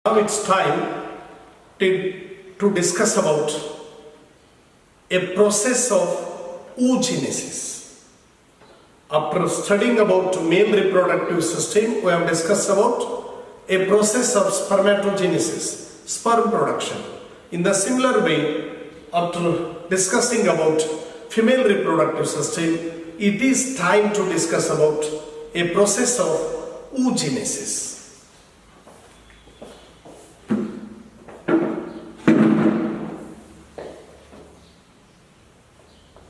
Now it's time to discuss about a process of oogenesis. After studying about male reproductive system, we have discussed about a process of spermatogenesis, sperm production. In the similar way, after discussing about female reproductive system, it is time to discuss about a process of oogenesis.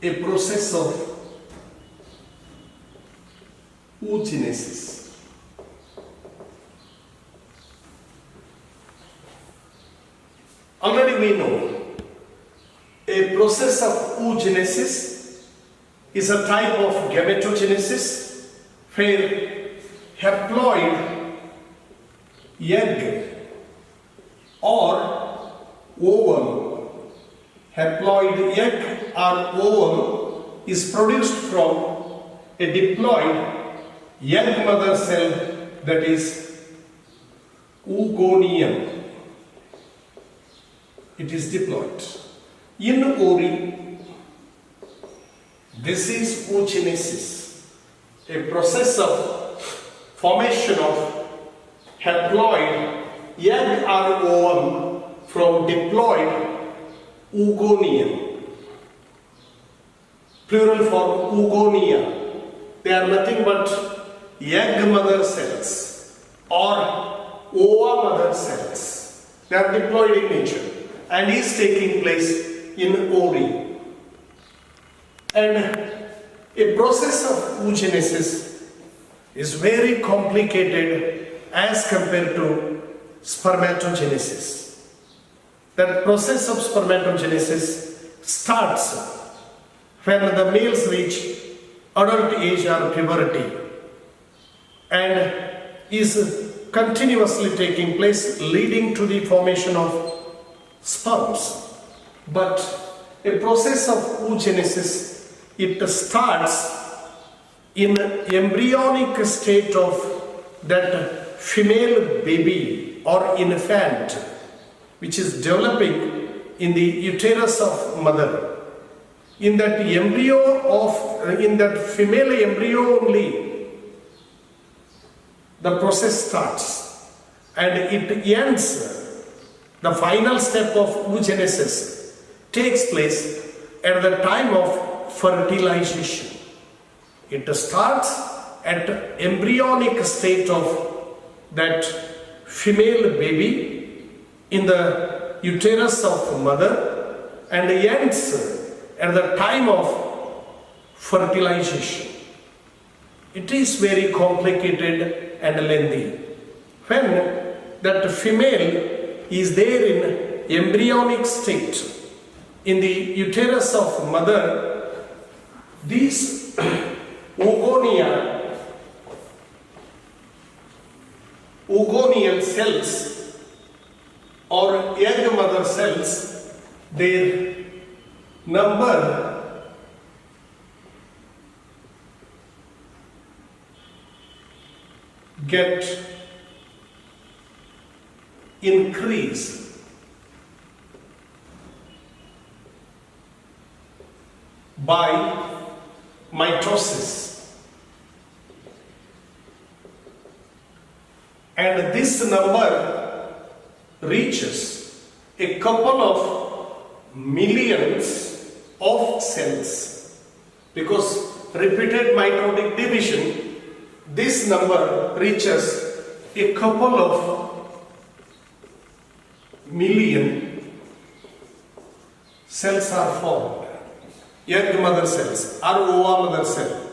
A process of oogenesis. Already we know a process of oogenesis is a type of gametogenesis where haploid egg or ovum, haploid egg or ovum is produced from a diploid egg mother cell, that is oogonium. It is diploid. In ori, this is oogenesis, a process of formation of haploid egg or ovum from diploid oogonium. Plural form oogonia. They are nothing but egg mother cells or ova mother cells. They are diploid in nature and is taking place in ori. And a process of oogenesis is very complicated as compared to spermatogenesis. That process of spermatogenesis starts when the males reach adult age or puberty and is continuously taking place, leading to the formation of sperms. But a process of oogenesis, it starts in embryonic state of that female baby or infant which is developing in the uterus of mother. In that female embryo only, the process starts and it ends. The final step of oogenesis takes place at the time of fertilization. It starts at embryonic state of that female baby in the uterus of mother and ends at the time of fertilization. It is very complicated and lengthy. When that female is there in embryonic state in the uterus of mother, these oogonial cells or egg mother cells, their number get increase by mitosis, and this number reaches a couple of millions of cells, because repeated mitotic division, this number reaches a couple of million cells are formed. Egg mother cells or ova mother cell,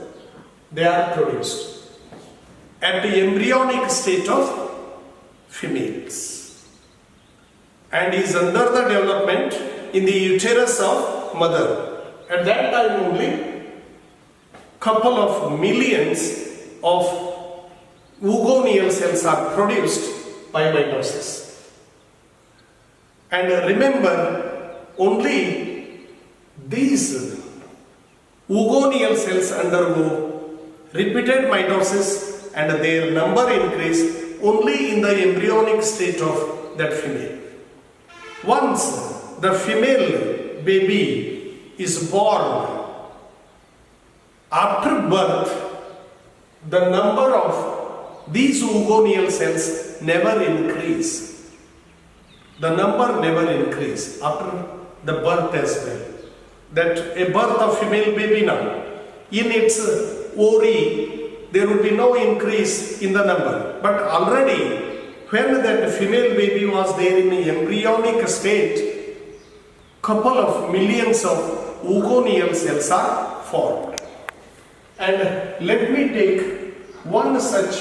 they are produced at the embryonic state of females and is under the development in the uterus of mother. At that time only, couple of millions of oogonial cells are produced by meiosis. And remember, only these oogonial cells undergo repeated mitosis and their number increase only in the embryonic state of that female. Once the female baby is born, after birth, the number of these oogonial cells never increase. The number never increase after the birth as well. That a birth of female baby now, in its ovary, there would be no increase in the number. But already, when that female baby was there in the embryonic state, couple of millions of oogonial cells are formed. And let me take one such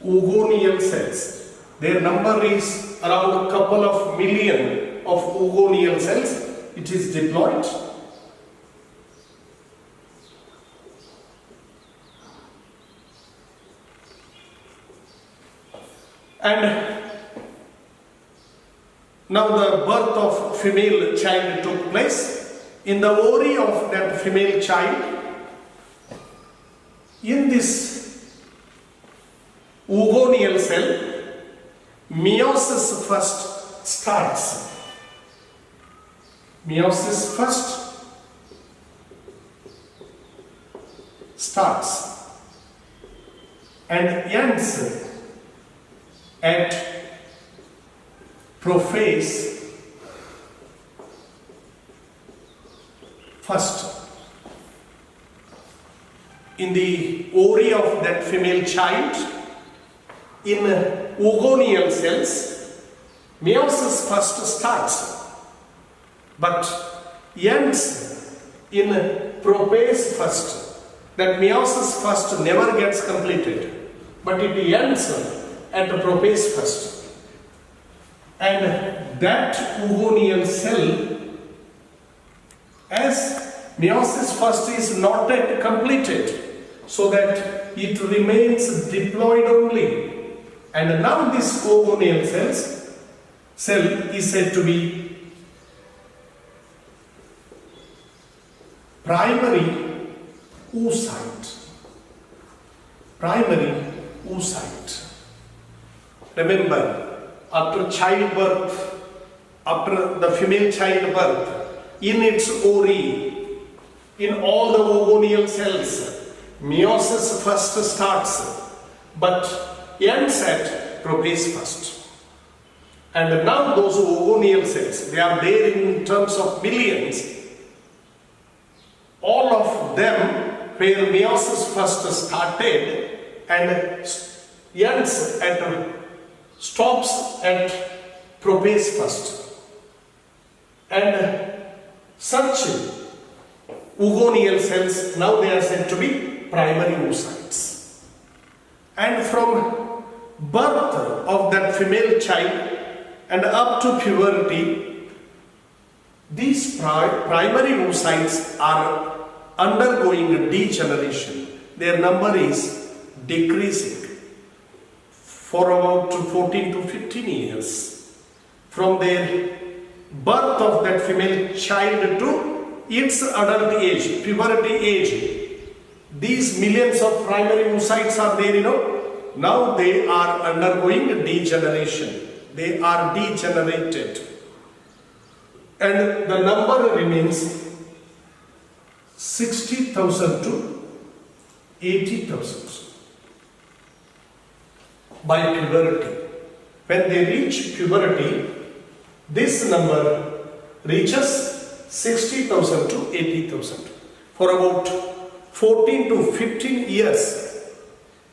oogonial cells. Their number is around a couple of million of oogonial cells. It is diploid. And now the birth of female child took place. In the ovary of that female child, in this oogonial cell, meiosis first starts. Meiosis first starts and ends at prophase first. In the ovary of that female child, in oogonial cells, meiosis first starts, but ends in prophase first. That meiosis first never gets completed, but it ends at the prophase first. And that oogonial cell, as meiosis first is not yet completed, so that it remains diploid only. And now this oogonial cell is said to be primary oocyte. Primary oocyte. Remember, after childbirth, after the female childbirth, in its ovary, in all the oogonial cells, meiosis first starts, but ends at prophase first. And now those oogonial cells, they are there in terms of millions. All of them where meiosis first started and ends at stops at prophase first. And such oogonial cells, now they are said to be primary oocytes. And from birth of that female child and up to puberty, these primary oocytes are undergoing degeneration. Their number is decreasing for about 14 to 15 years. From their birth of that female child to its adult age, puberty age, these millions of primary oocytes are there, now they are undergoing degeneration. They are degenerated. And the number remains 60,000 to 80,000 by puberty. When they reach puberty, this number reaches 60,000 to 80,000 for about 14 to 15 years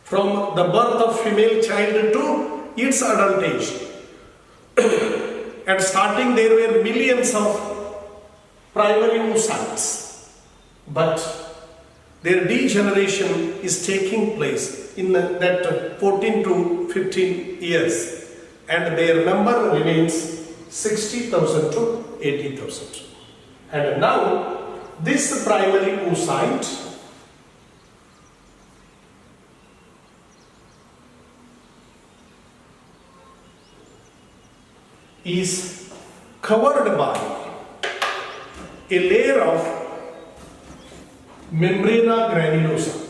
from the birth of female child to its adult age. And starting there were millions of primary oocytes, but their degeneration is taking place in that 14 to 15 years, and their number remains 60,000 to 80,000. And now this primary oocyte is covered by a layer of membrana granulosa.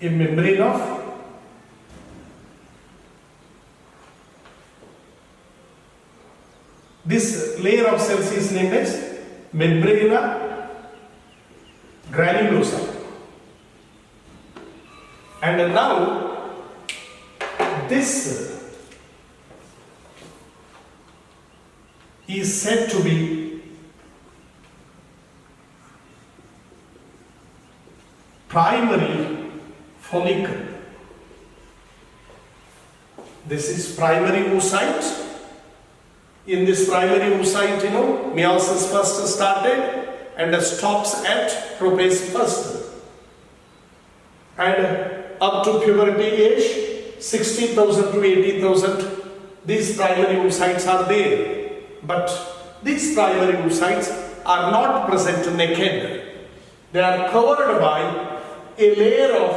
a membrane of this layer of cells is named as membrana granulosa. And now this is said to be primary follicle. This is primary oocyte. In this primary oocyte, meiosis first started and stops at prophase first. And up to puberty age, 60,000 to 80,000, these primary oocytes are there. But these primary oocytes are not present naked. They are covered by a layer of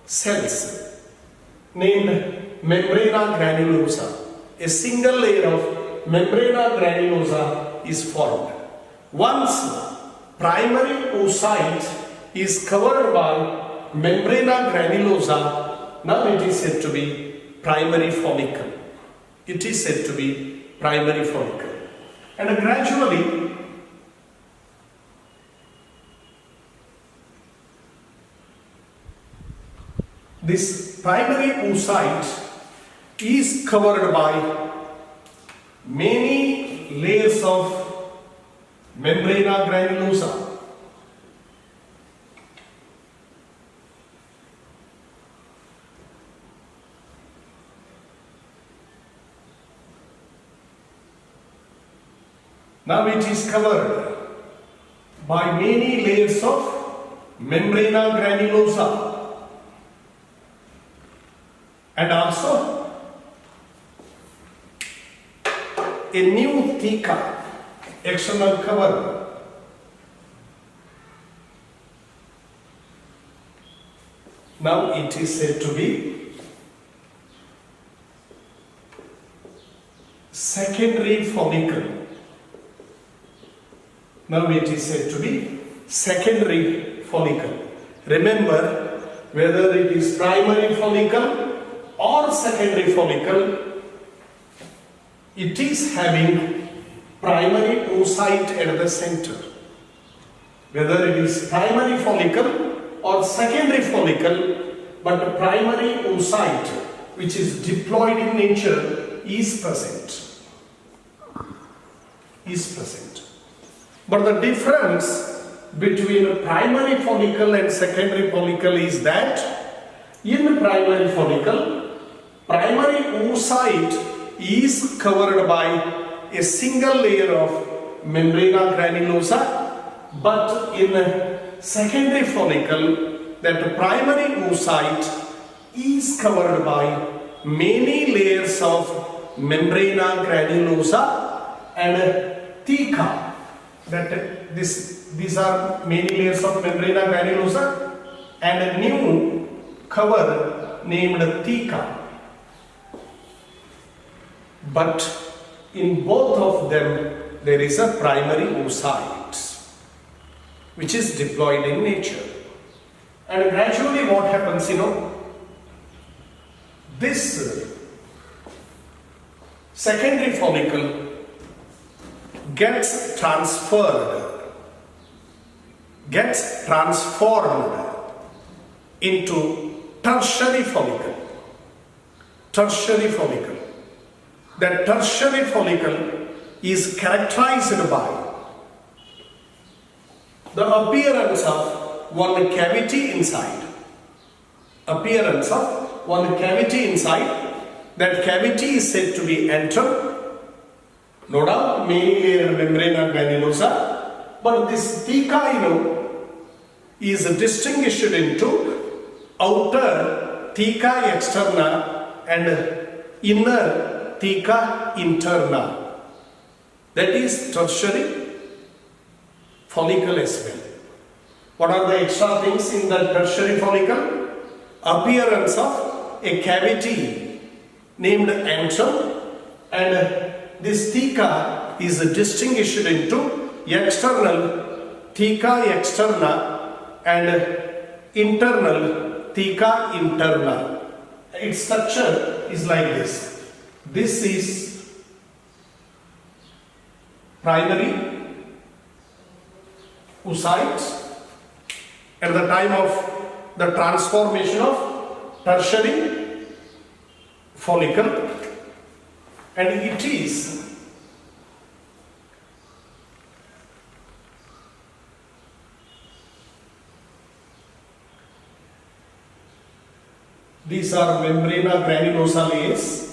cells named membrana granulosa. A single layer of membrana granulosa is formed. Once primary oocyte is covered by membrana granulosa, now it is said to be primary follicle. It is said to be primary follicle. And gradually this primary oocyte is covered by many layers of membrana granulosa. Now it is covered by many layers of membrana granulosa and also a new theca, external cover. Now it is said to be secondary follicle. Now it is said to be secondary follicle. Remember, whether it is primary follicle or secondary follicle, it is having primary oocyte at the center. Whether it is primary follicle or secondary follicle, but primary oocyte, which is diploid in nature, is present. But the difference between primary follicle and secondary follicle is that in primary follicle, primary oocyte is covered by a single layer of membrana granulosa, but in secondary follicle, that primary oocyte is covered by many layers of membrana granulosa and theca. That these are many layers of membrana granulosa and a new cover named theca. But in both of them there is a primary oocyte which is diploid in nature. And gradually what happens, this secondary follicle gets transformed into tertiary follicle. That tertiary follicle is characterized by the appearance of one cavity inside. That cavity is said to be antrum. No doubt, many layer membrana granulosa, but this theca, is distinguished into outer theca externa and inner theca interna. That is tertiary follicle as well. What are the extra things in the tertiary follicle? Appearance of a cavity named antrum, and this theca is distinguished into external theca externa and internal theca interna. Its structure is like this. This is primary oocyte at the time of the transformation of tertiary follicle, and it is these are membrana granulosa layers.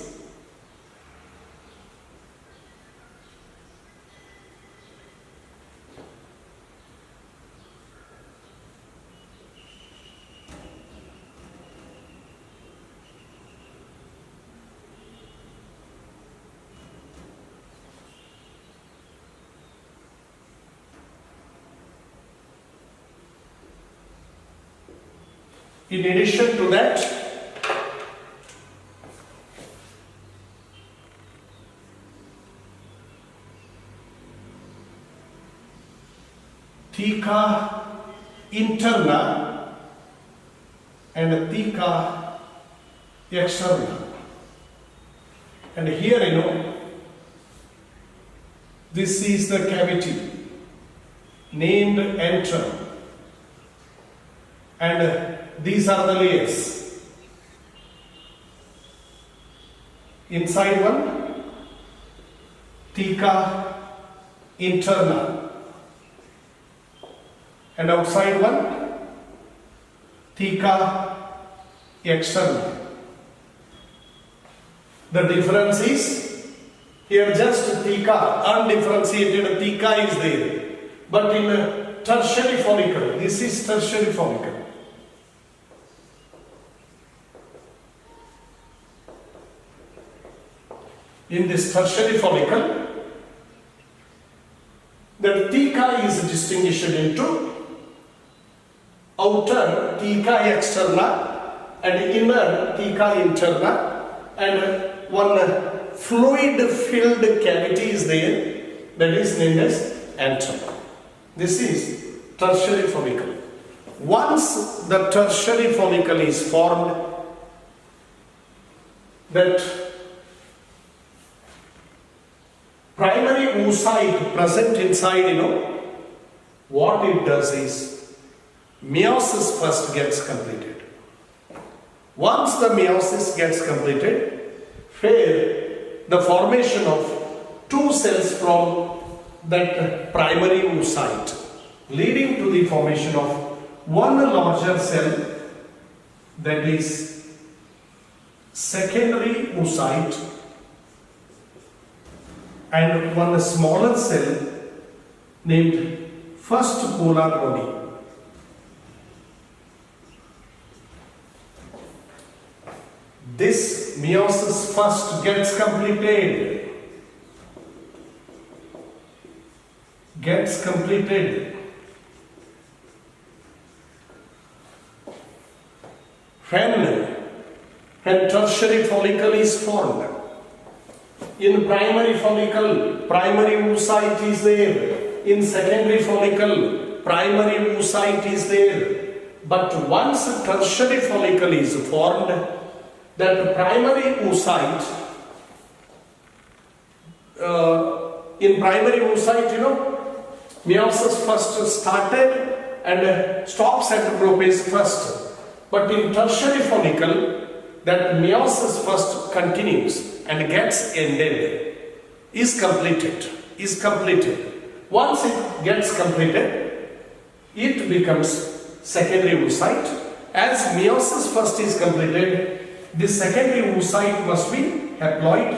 In addition to that, theca interna and theca externa. And here this is the cavity named antrum, and these are the layers. Inside one, theca interna, and outside one, theca externa. The difference is, here just theca, undifferentiated theca is there, but in a tertiary follicle, this is tertiary follicle. In this tertiary follicle, the theca is distinguished into outer theca externa and inner theca interna, and one fluid filled cavity is there, that is named as antrum. This is tertiary follicle. Once the tertiary follicle is formed, that primary oocyte present inside, what it does is, meiosis first gets completed. Once the meiosis gets completed, where the formation of two cells from that primary oocyte, leading to the formation of one larger cell, that is secondary oocyte, and one smaller cell named first polar body. This meiosis first gets completed. When tertiary follicle is formed. In primary follicle, primary oocyte is there. In secondary follicle, primary oocyte is there. But once tertiary follicle is formed, that primary oocyte, in primary oocyte, meiosis first started and stops at prophase first. But in tertiary follicle, that meiosis first continues and gets ended, is completed. Once it gets completed, it becomes secondary oocyte. As meiosis first is completed, the secondary oocyte must be haploid,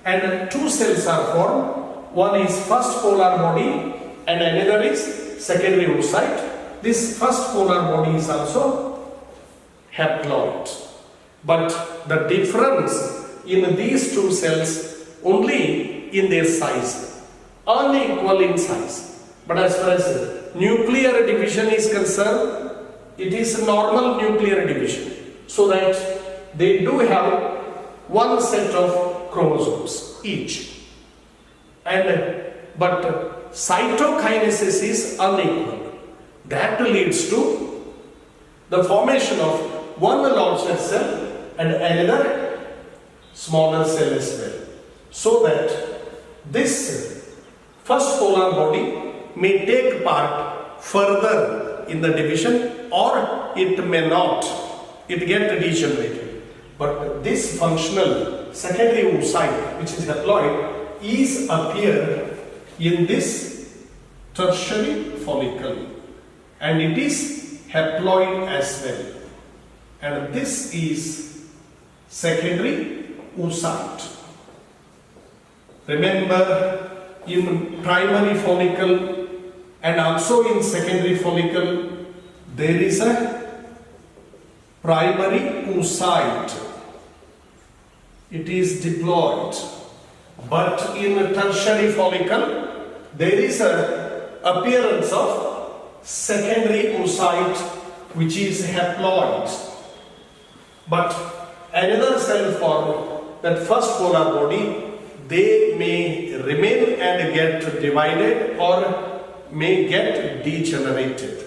and two cells are formed. One is first polar body and another is secondary oocyte. This first polar body is also haploid. But the difference in these two cells only in their size, unequal in size. But as far as nuclear division is concerned, it is normal nuclear division, so that they do have one set of chromosomes each. But cytokinesis is unequal. That leads to the formation of one larger cell and another smaller cell as well. So that this first polar body may take part further in the division, or it may not, it get degenerated. But this functional secondary oocyte, which is haploid, is appeared in this tertiary follicle, and it is haploid as well. And this is secondary oocyte. Remember, in primary follicle and also in secondary follicle, there is a primary oocyte. It is diploid. But in a tertiary follicle, there is a appearance of secondary oocyte, which is haploid. But another cell form, that first polar body, they may remain and get divided or may get degenerated.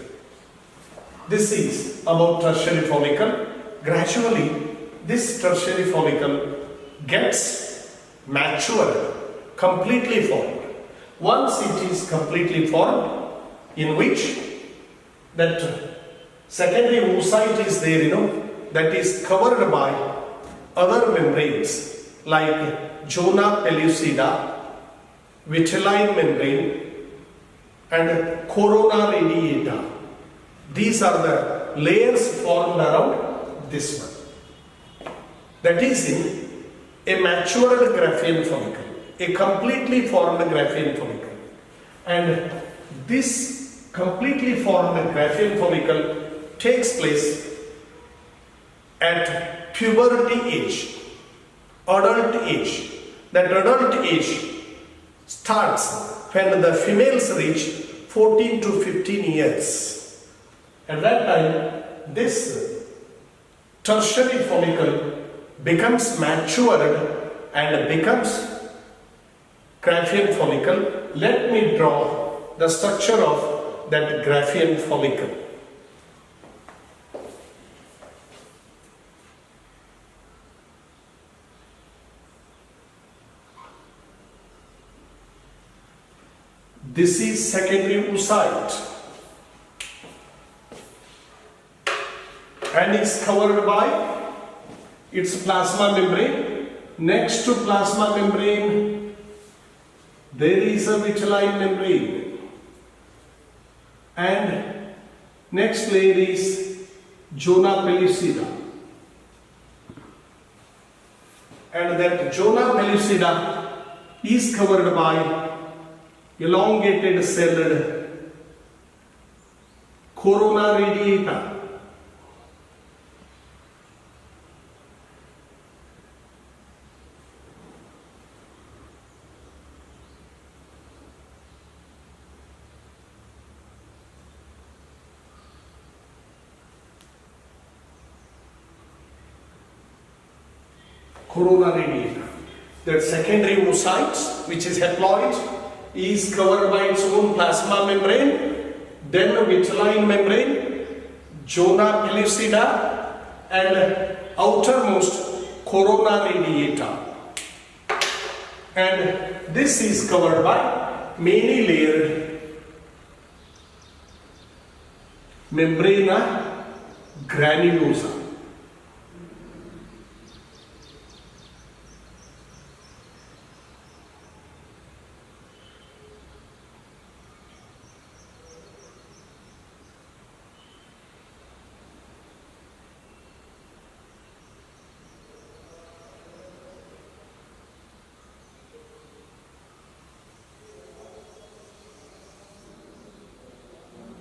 This is about tertiary follicle. Gradually, this tertiary follicle gets matured, completely formed. Once it is completely formed, in which that secondary oocyte is there, that is covered by other membranes like zona pellucida, vitelline membrane, and corona radiata. These are the layers formed around this one. That is in a matured Graafian follicle, a completely formed Graafian follicle. And this completely formed Graafian follicle takes place at puberty age, adult age. That adult age starts when the females reach 14 to 15 years. At that time, this tertiary follicle becomes matured and becomes Graafian follicle. Let me draw the structure of that Graafian follicle. This is secondary oocyte and is covered by its plasma membrane. Next to plasma membrane, there is a vitelline membrane, and next layer is zona pellucida, and that zona pellucida is covered by elongated celled corona radiata. Corona radiata. That secondary oocyte, which is haploid, is covered by its own plasma membrane, then a vitelline membrane, zona pellucida, and outermost corona radiata. And this is covered by many layered membrana granulosa.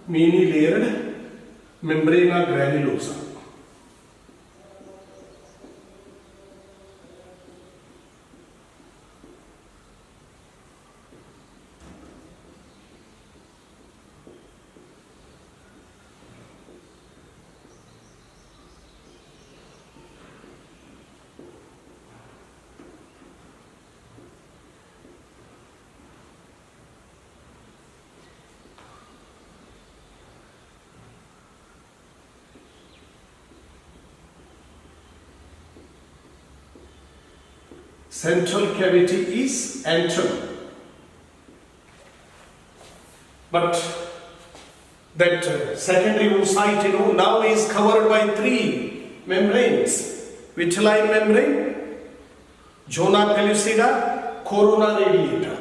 Many layered membrana granulosa. Central cavity is antrum. But that secondary oocyte, now is covered by three membranes. Vitelline membrane, zona pellucida, corona radiata,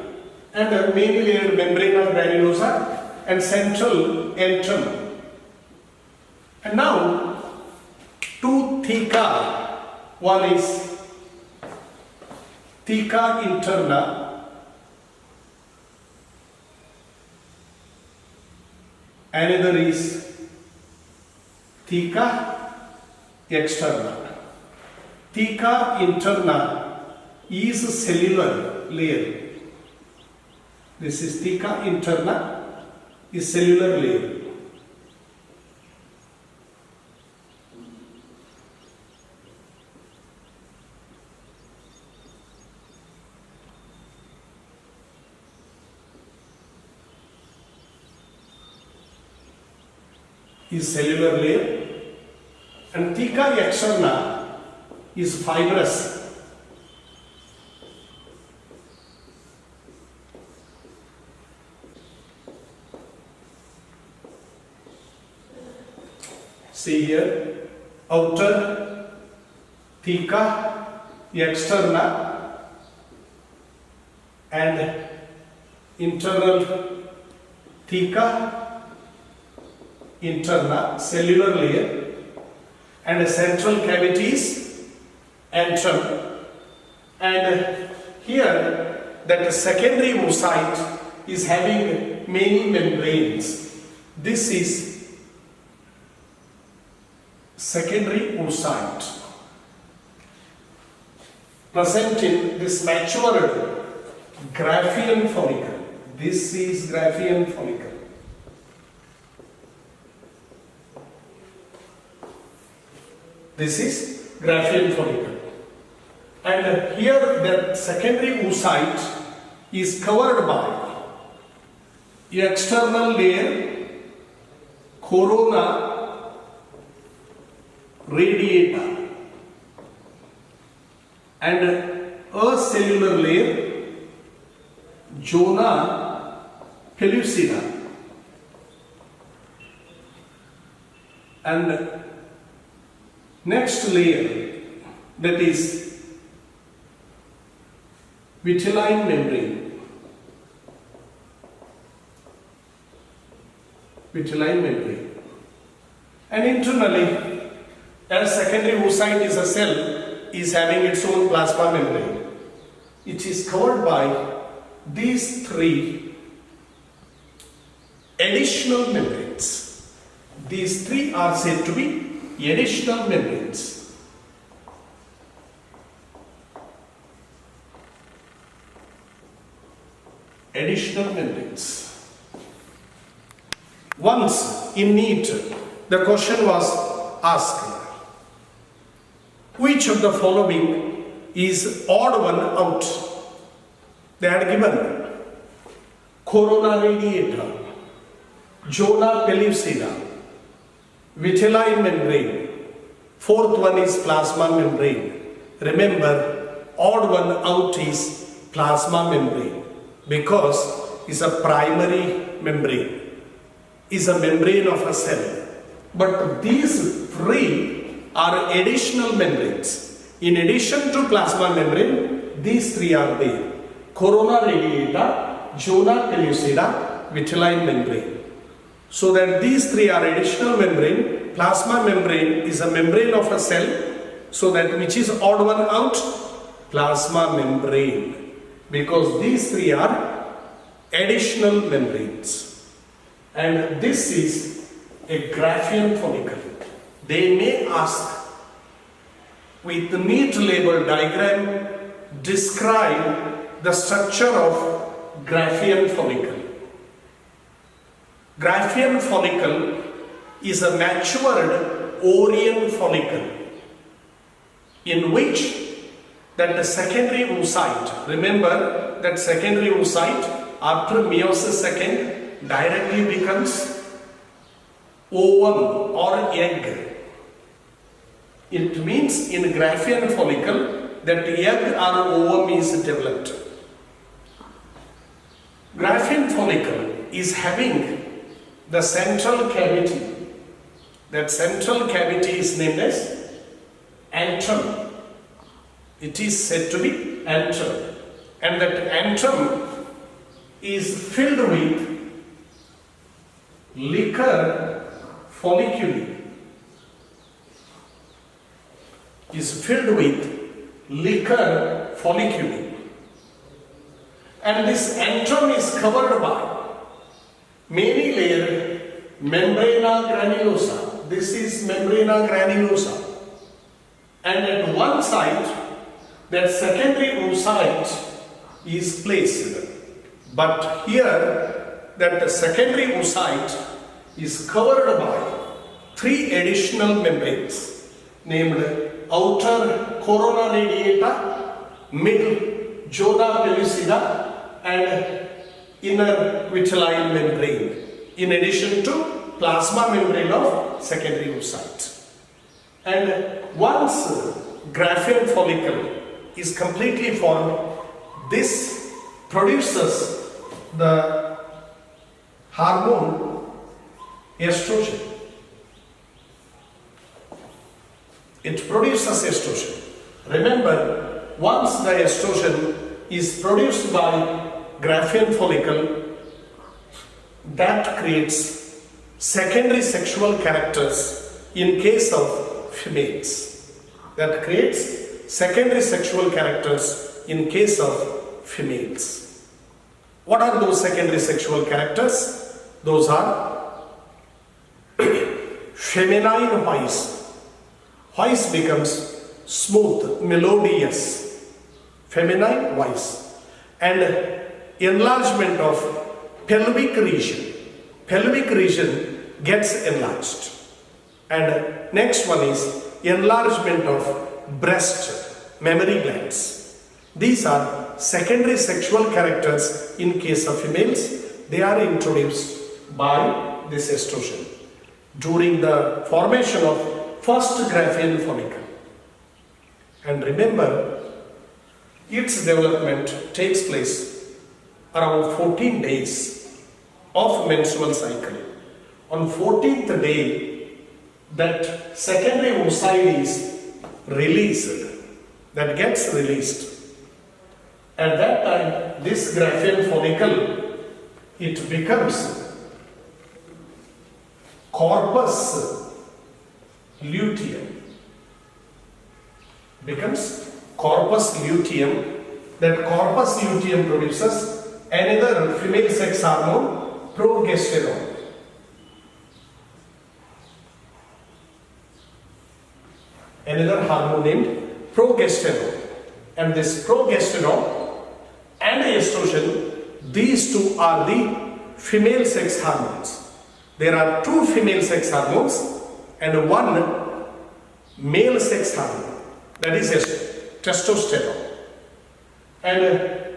and a many layered membrana granulosa and central antrum. And now two theca, one is theca interna, another is theca externa. Theca interna is a cellular layer. This is theca interna, is cellular layer. Is cellular layer, and theca externa is fibrous. See here, outer theca externa and internal theca interna, cellular layer, and central cavities antrum. And here that secondary oocyte is having many membranes. This is secondary oocyte present in this matured Graafian follicle. This is Graafian follicle. This is Graafian follicle. And here the secondary oocyte is covered by external layer, corona radiata, and a cellular layer, zona pellucida, and next layer, that is vitelline membrane. Vitelline membrane. And internally, as secondary oocyte is a cell, is having its own plasma membrane. It is covered by these three additional membranes. These three are said to be additional membranes. Additional membranes. Once in NEET, the question was asked, which of the following is odd one out? They had given corona radiata, zona pellucida, vitelline membrane. Fourth one is plasma membrane. Remember, odd one out is plasma membrane because it's a primary membrane, is a membrane of a cell. But these three are additional membranes. In addition to plasma membrane, these three are there: corona radiata, zona pellucida, vitelline membrane. So that these three are additional membrane. Plasma membrane is a membrane of a cell. So that which is odd one out? Plasma membrane. Because these three are additional membranes. And this is a Graafian follicle. They may ask with the neat label diagram, describe the structure of Graafian follicle. Graafian follicle is a matured Orion follicle in which that the secondary oocyte, remember that secondary oocyte after meiosis II directly becomes ovum or egg. It means in Graafian follicle that egg or ovum is developed. Graafian follicle is having the central cavity. That central cavity is named as antrum. It is said to be antrum. And that antrum is filled with liquor folliculi. Is filled with liquor folliculi. And this antrum is covered by many layered membrana granulosa. This is membrana granulosa. And at one side, that secondary oocyte is placed. But here, that the secondary oocyte is covered by three additional membranes, named outer corona radiata, middle zona pellucida, and inner vitelline membrane, in addition to plasma membrane of secondary oocyte. And once Graafian follicle is completely formed, this produces the hormone estrogen. It produces estrogen. Remember, once the estrogen is produced by Graafian follicle, that creates secondary sexual characters in case of females. That creates secondary sexual characters in case of females. What are those secondary sexual characters? Those are feminine voice. Voice becomes smooth, melodious. Feminine voice. And enlargement of pelvic region. Pelvic region gets enlarged. And next one is enlargement of breast, mammary glands. These are secondary sexual characters in case of females. They are introduced by this estrogen during the formation of first Graafian follicle. And remember, its development takes place around 14 days of menstrual cycle. On 14th day, that secondary oocyte is released, that gets released. At that time, this Graafian follicle, it becomes corpus luteum. Becomes corpus luteum. That corpus luteum produces another female sex hormone, progesterone. Another hormone named progesterone. And this progesterone and estrogen, these two are the female sex hormones. There are two female sex hormones and one male sex hormone, that is testosterone. And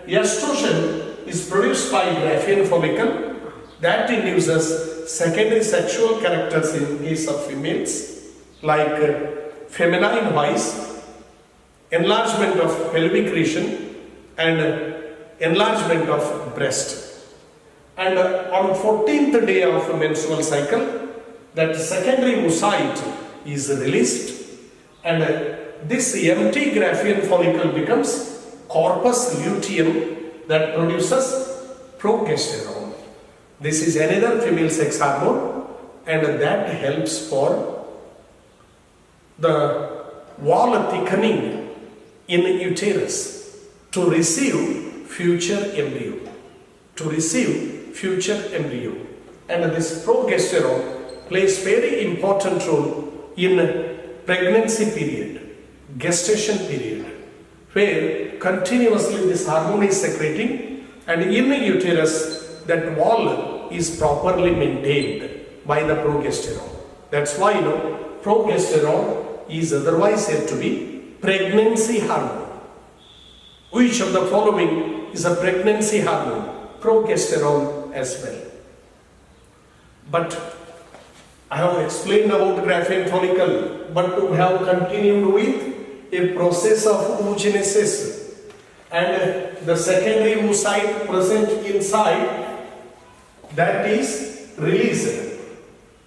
estrogen is produced by Graafian follicle, that induces secondary sexual characters in case of females, like feminine voice, enlargement of pelvic region, and enlargement of breast. And on 14th day of menstrual cycle, that secondary oocyte is released, and this empty Graafian follicle becomes corpus luteum, that produces progesterone. This is another female sex hormone, and that helps for the wall thickening in uterus to receive future embryo. To receive future embryo. And this progesterone plays very important role in pregnancy period, gestation period, where continuously this hormone is secreting, and in the uterus that wall is properly maintained by the progesterone. That's why progesterone is otherwise said to be pregnancy hormone. Which of the following is a pregnancy hormone? Progesterone as well. But I have explained about Graafian follicle, but to have continued with a process of oogenesis, and the secondary oocyte present inside, that is released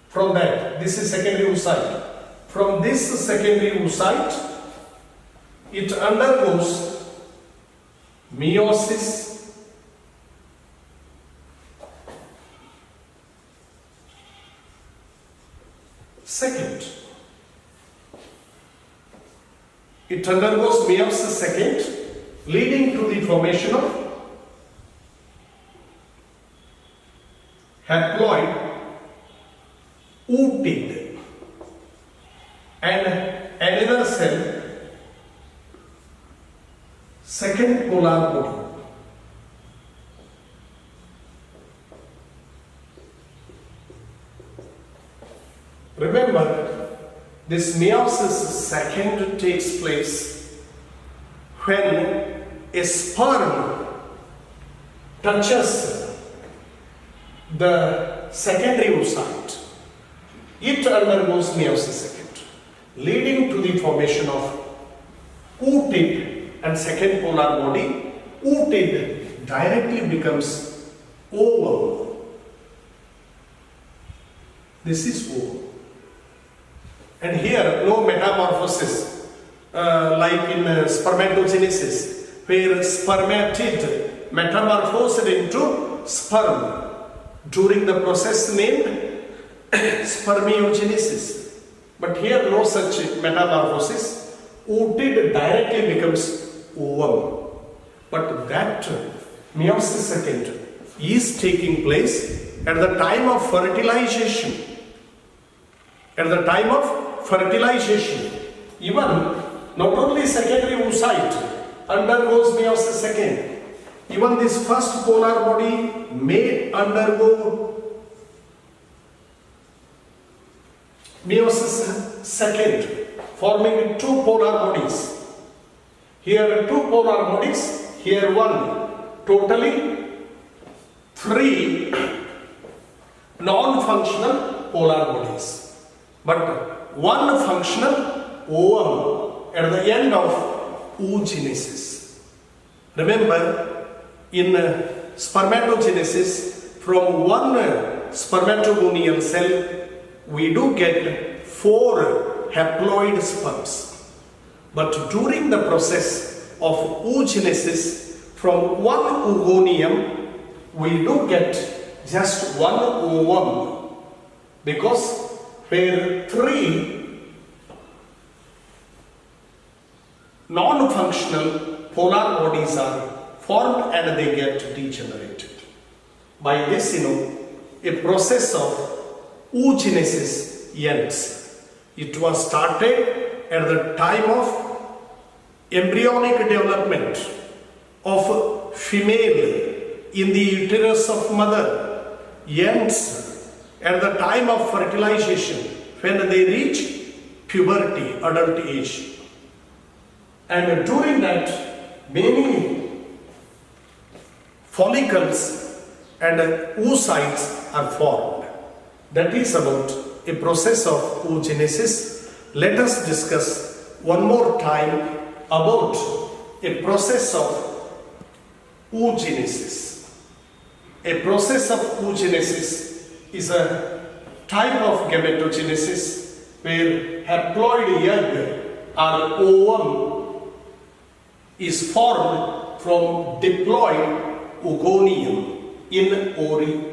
from that. This is secondary oocyte. From this secondary oocyte, it undergoes meiosis second. It undergoes meiosis second, leading to the formation of haploid ootid and another cell, second polar body. Remember, this meiosis second takes place when a sperm touches the secondary oocyte. It undergoes meiosis second, leading to the formation of ootid and second polar body. Ootid directly becomes ovum. This is ovum. And here no metamorphosis like in spermatogenesis, where spermatid metamorphosed into sperm during the process named spermiogenesis. But here no such metamorphosis. Ootid directly becomes ovum. But that meiosis second is taking place at the time of fertilization. At the time of fertilization, even not only secondary oocyte undergoes meiosis second, even this first polar body may undergo meiosis second, forming two polar bodies. Here two polar bodies, here one. Totally three non-functional polar bodies. But one functional ovum at the end of oogenesis. Remember, in spermatogenesis, from one spermatogonial cell, we do get 4 haploid sperms. But during the process of oogenesis, from one oogonium, we do get just one ovum, because where 3 non-functional polar bodies are formed and they get degenerated. By this, a process of oogenesis ends. It was started at the time of embryonic development of female in the uterus of mother, ends at the time of fertilization when they reach puberty, adult age. And during that, many follicles and oocytes are formed. That is about a process of oogenesis. Let us discuss one more time about a process of oogenesis. A process of oogenesis is a type of gametogenesis where haploid egg or ovum is formed from diploid oogonium in ori.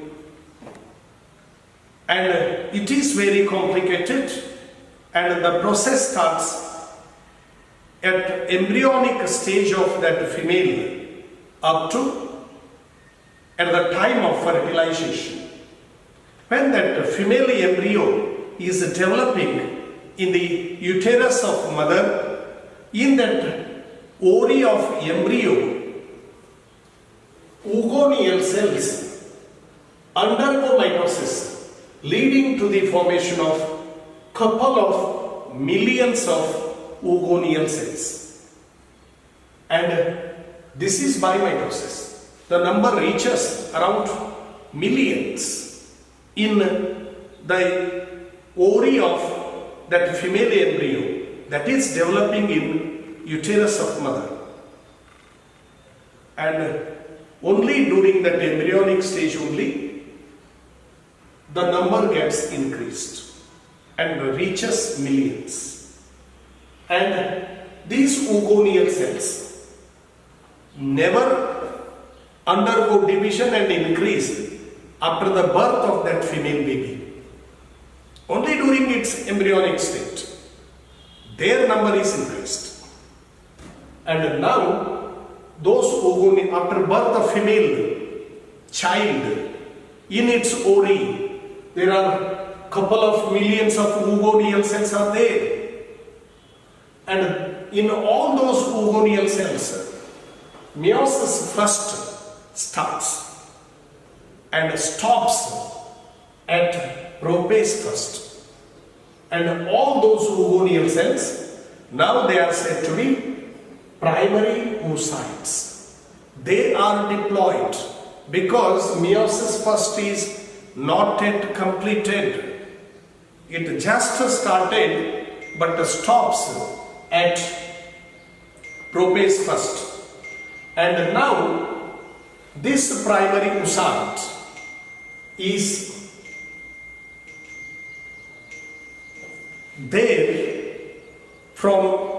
And it is very complicated, and the process starts at embryonic stage of that female up to at the time of fertilization. When that female embryo is developing in the uterus of mother, in that ori of embryo, oogonial cells undergo mitosis, leading to the formation of couple of millions of oogonial cells. And this is by mitosis. The number reaches around millions in the ori of that female embryo that is developing in uterus of mother. And only during that embryonic stage only, the number gets increased and reaches millions. And these oogonial cells never undergo division and increase after the birth of that female baby. Only during its embryonic state, their number is increased. And now, those oogonial, after birth of female child, in its ovary, there are couple of millions of oogonial cells are there. And in all those oogonial cells, meiosis first starts and stops at prophase first. And all those oogonial cells, now they are said to be primary oocytes. They are diploid because meiosis first is not yet completed. It just started but stops at prophase first. And now this primary oocyte is there from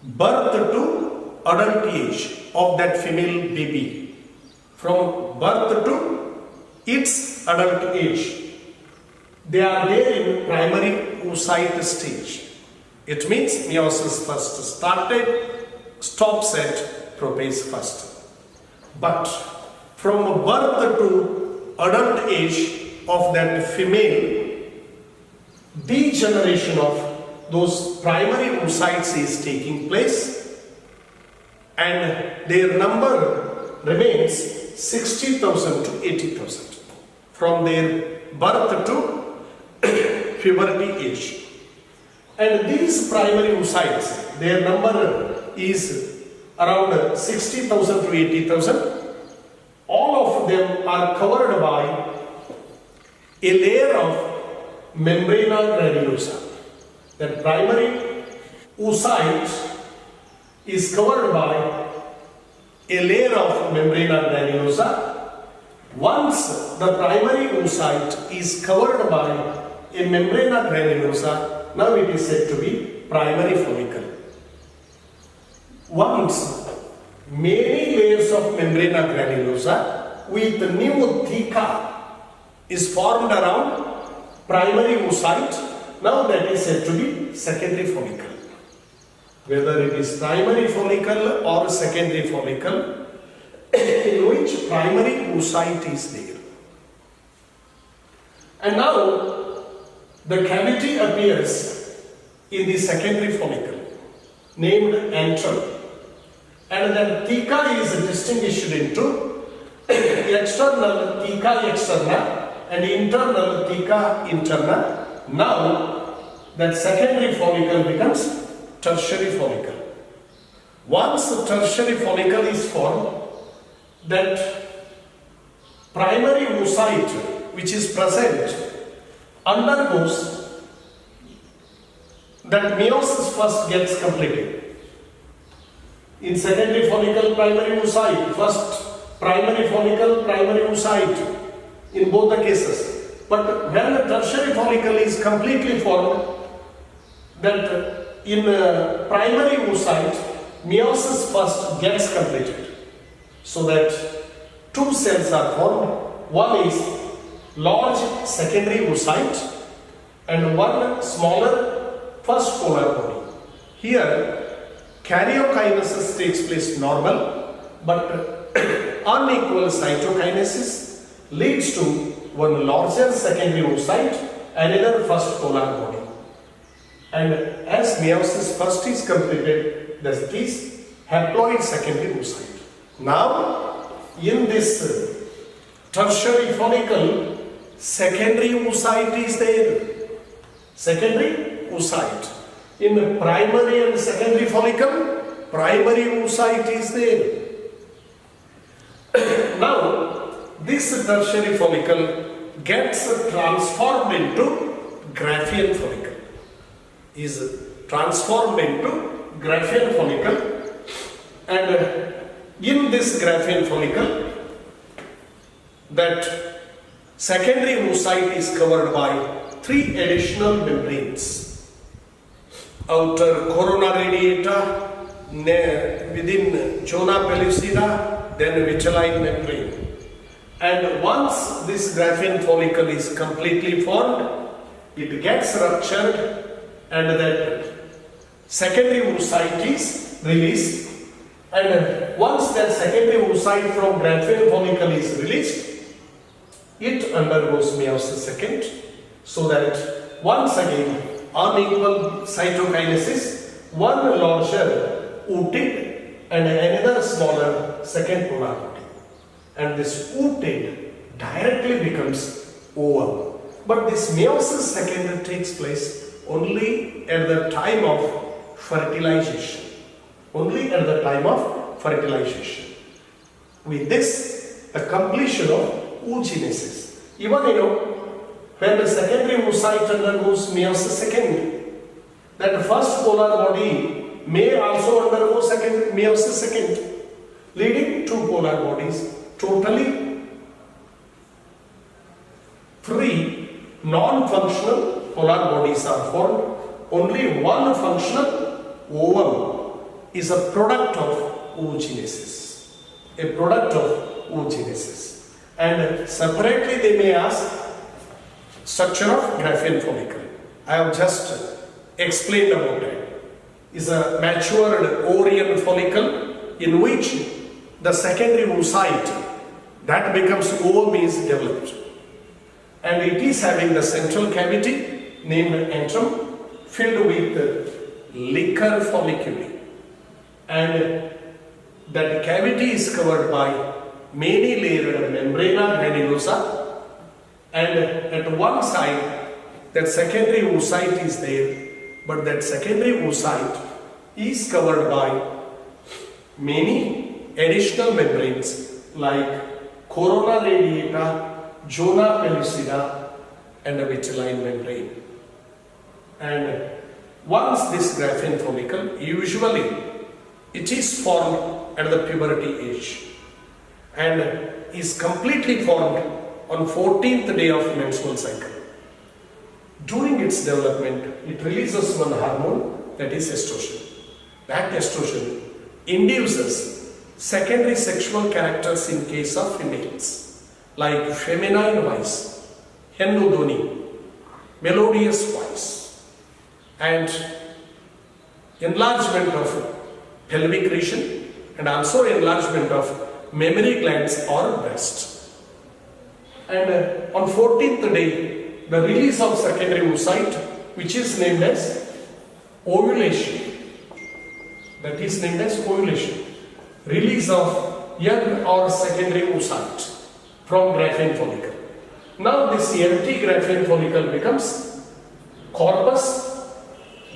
birth to adult age of that female baby. From birth to its adult age, they are there in primary oocyte stage. It means meiosis first started, stops at prophase first. But from birth to adult age of that female, degeneration of those primary oocytes is taking place, and their number remains 60,000 to 80,000 from their birth to puberty age. And these primary oocytes, their number is around 60,000 to 80,000. All of them are covered by a layer of membrana granulosa. That primary oocyte is covered by a layer of membrana granulosa. Once the primary oocyte is covered by a membrana granulosa, now it is said to be primary follicle. Once many layers of membrana granulosa with new theca is formed around primary oocyte, now that is said to be secondary follicle. Whether it is primary follicle or secondary follicle, in which primary oocyte is there. And now the cavity appears in the secondary follicle named antrum, and then theca is distinguished into external theca externa and internal theca interna. Now that secondary follicle becomes tertiary follicle. Once the tertiary follicle is formed, that primary oocyte which is present undergoes that meiosis first gets completed. In secondary follicle, primary oocyte, first primary follicle, primary oocyte, in both the cases. But when the tertiary follicle is completely formed, that in primary oocyte, meiosis first gets completed. So that two cells are formed. One is large secondary oocyte and one smaller first polar body. Here, karyokinesis takes place normal, but unequal cytokinesis leads to one larger secondary oocyte and another first polar body. And as meiosis first is completed, that is haploid secondary oocyte. Now, in this tertiary follicle, secondary oocyte is there. Secondary oocyte. In primary and secondary follicle, primary oocyte is there. Now, this tertiary follicle gets transformed into Graafian follicle. Is transformed into Graafian follicle, and in this Graafian follicle, that secondary oocyte is covered by three additional membranes. Outer corona radiata, within zona pellucida, then vitelline membrane. And once this Graafian follicle is completely formed, it gets ruptured and that secondary oocyte is released. And once that secondary oocyte from Graafian follicle is released, it undergoes Meiosis II, so that once again unequal cytokinesis, one larger ooted and another smaller second polar body. And this ooted directly becomes oval. But this Meiosis II takes place only at the time of fertilization. Only at the time of fertilization. With this, the completion of oogenesis. Even when the secondary oocyte undergoes Meiosis II, that first polar body may also undergo Meiosis II, leading two polar bodies totally free, non-functional polar bodies are formed. Only one functional oval is a product of oogenesis. A product of oogenesis. And separately they may ask structure of Graafian follicle. I have just explained about it. Is a matured ovarian follicle in which the secondary oocyte that becomes ovum is developed. And it is having the central cavity named antrum filled with liquor folliculi. And that cavity is covered by many layered membrana granulosa, and at one side that secondary oocyte is there, but that secondary oocyte is covered by many additional membranes like corona radiata, zona pellucida, and a vitelline membrane. And once this Graafian follicle, usually it is formed at the puberty age and is completely formed on 14th day of menstrual cycle. During its development, it releases one hormone, that is estrogen. That estrogen induces secondary sexual characters in case of females, like feminine voice, hendodoni, melodious voice, and enlargement of pelvic region, and also enlargement of mammary glands or breast. And on 14th day, the release of secondary oocyte, which is named as ovulation. That is named as ovulation. Release of young or secondary oocyte from Graafian follicle. Now this empty Graafian follicle becomes corpus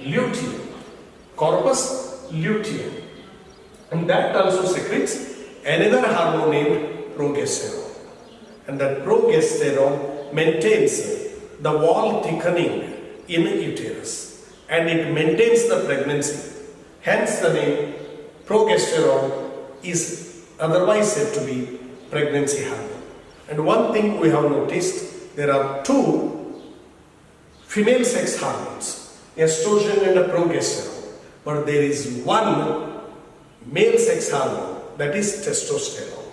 luteum. Corpus luteum. And that also secretes another hormone named progesterone. And that progesterone maintains the wall thickening in uterus, and it maintains the pregnancy. Hence the name progesterone is otherwise said to be pregnancy hormone. And one thing we have noticed, there are two female sex hormones, estrogen and progesterone, but there is one male sex hormone, that is testosterone.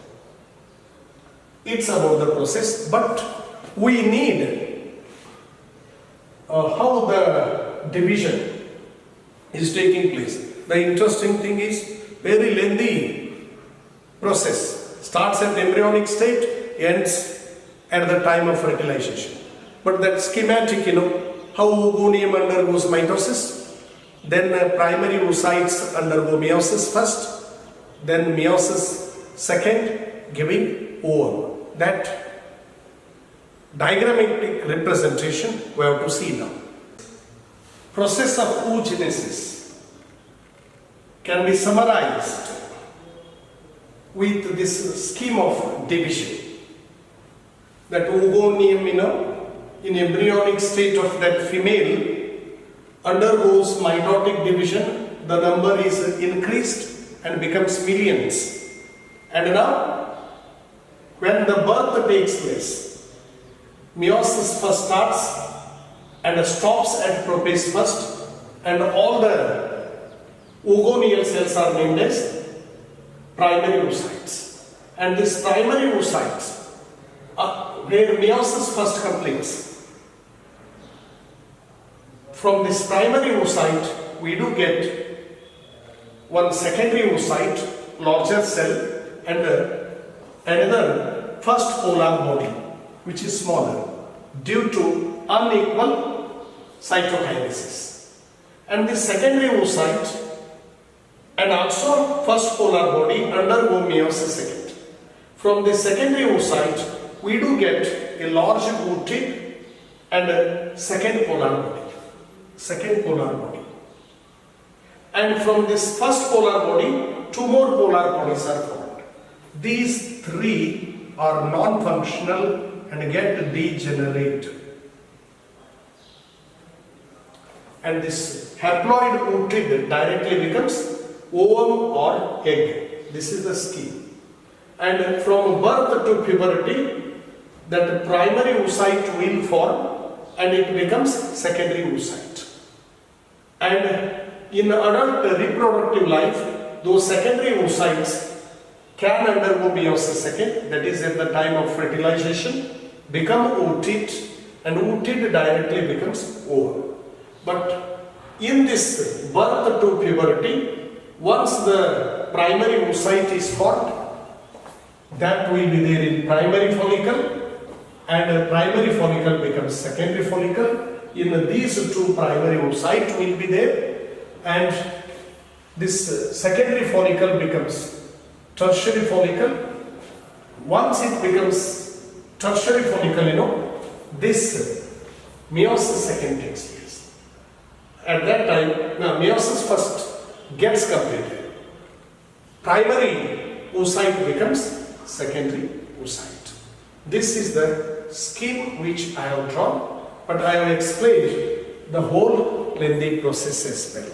It's about the process, but we need how the division is taking place. The interesting thing is very lengthy process. Starts at embryonic state, ends at the time of fertilization. But that schematic, how oogonium undergoes mitosis, then primary oocytes undergo meiosis first, then meiosis second, giving ovum. That diagrammatic representation we have to see now. Process of oogenesis can be summarized with this scheme of division. That oogonium, in embryonic state of that female undergoes mitotic division, the number is increased and becomes millions. And now, when the birth takes place, meiosis first starts and stops at prophase first, and all the oogoneal cells are named as primary oocytes. And these primary oocytes, where meiosis first completes, from this primary oocyte, we do get one secondary oocyte, larger cell, and another first polar body, which is smaller, due to unequal cytokinesis. And the secondary oocyte and also first polar body undergo meiosis II. From the secondary oocyte, we do get a large oocyte and a second polar body. And from this first polar body, two more polar bodies are formed. These three are non-functional and get degenerate. And this haploid oocyte directly becomes ovum or egg. This is the scheme. And from birth to puberty, that primary oocyte will form and it becomes secondary oocyte. And in adult reproductive life, those secondary oocytes can undergo meiosis II, that is at the time of fertilization, become oocyte, and oocyte directly becomes ovum. But in this birth to puberty, once the primary oocyte is formed, that will be there in primary follicle, and primary follicle becomes secondary follicle. In these two primary oocyte will be there, and this secondary follicle becomes tertiary follicle. Once it becomes tertiary follicle, this meiosis II takes place. At that time, now meiosis first gets completed. Primary oocyte becomes secondary oocyte. This is the scheme which I have drawn, but I have explained the whole lengthy process as well.